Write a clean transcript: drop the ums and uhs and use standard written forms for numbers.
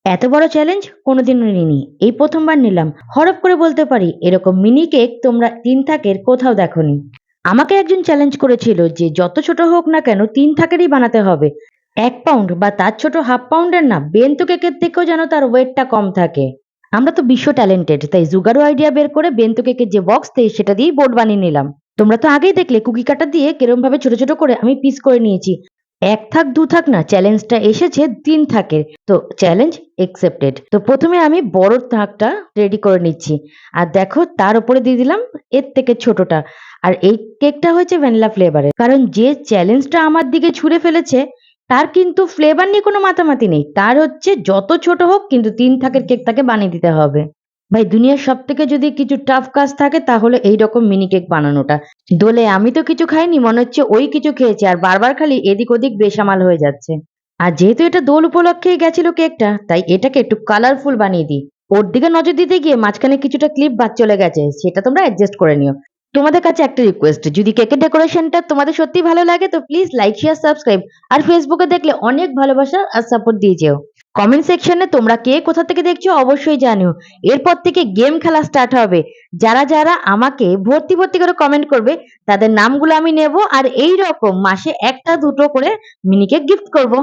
এত বড় চ্যালেঞ্জ কোনোদিনও নিইনি। এই প্রথমবার নিলাম। হরপ করে বলতে পারি এরকম মিনি কেক তোমরা ৩ থাকের কোথাও দেখোনি। আমাকে একজন চ্যালেঞ্জ করেছিল যে যত ছোট হোক না কেন ৩ থাকেরই বানাতে হবে। ১ পাউন্ড বা তার ছোট হাফ পাউন্ডের না, বেন্তো কেকের থেকেও যেন তার ওয়েটটা কম থাকে। আমরা তো বিশ্ব ট্যালেন্টেড, তাই জুগাড়ু আইডিয়া বের করে বেন্তো কেকের যে বক্স দেই সেটা দিয়েই বোর্ড বানিয়ে নিলাম। তোমরা তো আগেই দেখলে কুকি কাটার দিয়ে কিরম ভাবে ছোট ছোট করে আমি পিস করে নিয়েছি। ১ থাক ২ থাক না, চ্যালেঞ্জটা এসেছে ৩ থাকের। তো চ্যালেঞ্জ একসেপ্টেড। তো প্রথমে আমি বড় থাকটা রেডি করে নিচ্ছি। আর দেখো তার উপরে দিয়ে দিলাম এর থেকে ছোটটা। আর এই কেকটা হচ্ছে ভ্যানিলা ফ্লেভারের। কারণ যে চ্যালেঞ্জটা আমার দিকে ছুঁড়ে ফেলেছে তার কিন্তু ফ্লেভার নিয়ে কোনো মাতামাতি নেই। তার হচ্ছে যত ছোট হোক কিন্তু ৩ থাকের কেক তাকে বানিয়ে দিতে হবে। ভাই দুনিয়ার সবথেকে যদি কিছু টাফ কাজ থাকে তাহলে এইরকম মিনি কেক বানানোটা। দোলে আমি তো কিছু খাইনি, মনে হচ্ছে ওই কিছু খেয়েছে আর বারবার খালি এদিক ওদিক বেসামাল হয়ে যাচ্ছে। আর যেহেতু এটা দোল উপলক্ষেই গেছিল কেকটা, তাই এটাকে একটু কালারফুল বানিয়ে দিই। ওর দিকে নজর দিতে গিয়ে মাঝখানে কিছুটা ক্লিপ বাদ চলে গেছে, সেটা তোমরা অ্যাডজাস্ট করে নিও। তোমাদের কাছে একটা রিকোয়েস্ট, যদি কেকের ডেকোরেশনটা তোমাদের সত্যি ভালো লাগে তো প্লিজ লাইক শেয়ার সাবস্ক্রাইব। আর ফেসবুকে দেখলে অনেক ভালোবাসা আর সাপোর্ট দিয়ে যেও। কমেন্ট সেকশনে তোমরা কে কোথা থেকে দেখছো অবশ্যই জানিও। এরপর থেকে গেম খেলা স্টার্ট হবে। যারা যারা আমাকে ভর্তি ভর্তি করে কমেন্ট করবে তাদের নামগুলো আমি নেব, আর এই রকম মাসে একটা দুটো করে মিনি কেক গিফট করব।